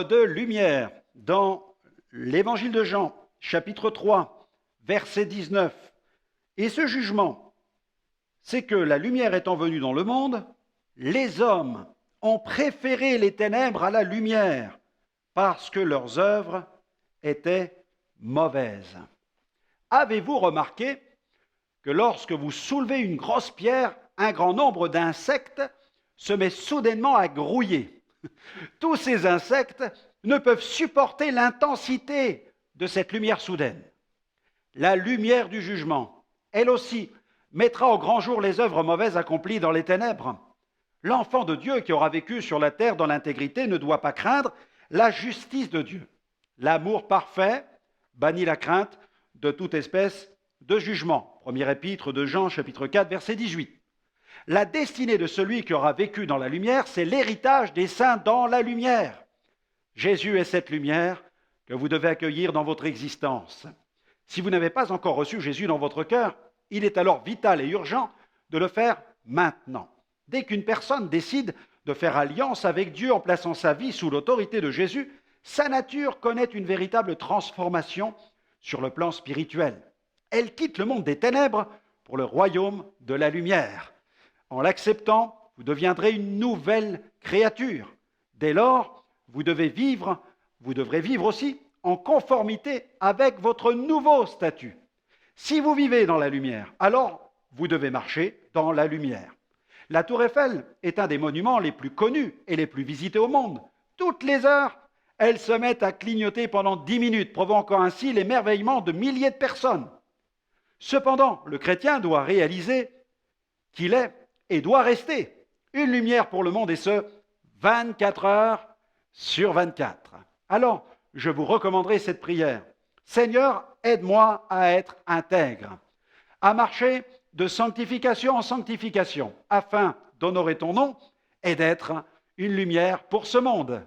œuvre de lumière dans l'Évangile de Jean, chapitre 3, verset 19. Et ce jugement, c'est que la lumière étant venue dans le monde, les hommes ont préféré les ténèbres à la lumière parce que leurs œuvres étaient mauvaises. Avez-vous remarqué que lorsque vous soulevez une grosse pierre, un grand nombre d'insectes se met soudainement à grouiller? Tous ces insectes ne peuvent supporter l'intensité de cette lumière soudaine. La lumière du jugement, elle aussi, mettra au grand jour les œuvres mauvaises accomplies dans les ténèbres. L'enfant de Dieu qui aura vécu sur la terre dans l'intégrité ne doit pas craindre la justice de Dieu. L'amour parfait bannit la crainte de toute espèce de jugement. Première épître de Jean, chapitre 4, verset 18. La destinée de celui qui aura vécu dans la lumière, c'est l'héritage des saints dans la lumière. Jésus est cette lumière que vous devez accueillir dans votre existence. Si vous n'avez pas encore reçu Jésus dans votre cœur, il est alors vital et urgent de le faire maintenant. Dès qu'une personne décide de faire alliance avec Dieu en plaçant sa vie sous l'autorité de Jésus, sa nature connaît une véritable transformation sur le plan spirituel. Elle quitte le monde des ténèbres pour le royaume de la lumière. En l'acceptant, vous deviendrez une nouvelle créature. Dès lors, vous devrez vivre aussi en conformité avec votre nouveau statut. Si vous vivez dans la lumière, alors vous devez marcher dans la lumière. La Tour Eiffel est un des monuments les plus connus et les plus visités au monde. Toutes les heures, elle se met à clignoter pendant 10 minutes, provoquant ainsi l'émerveillement de milliers de personnes. Cependant, le chrétien doit réaliser qu'il est et doit rester une lumière pour le monde, et ce, 24 heures sur 24. Alors, je vous recommanderai cette prière. Seigneur, aide-moi à être intègre, à marcher de sanctification en sanctification, afin d'honorer ton nom et d'être une lumière pour ce monde.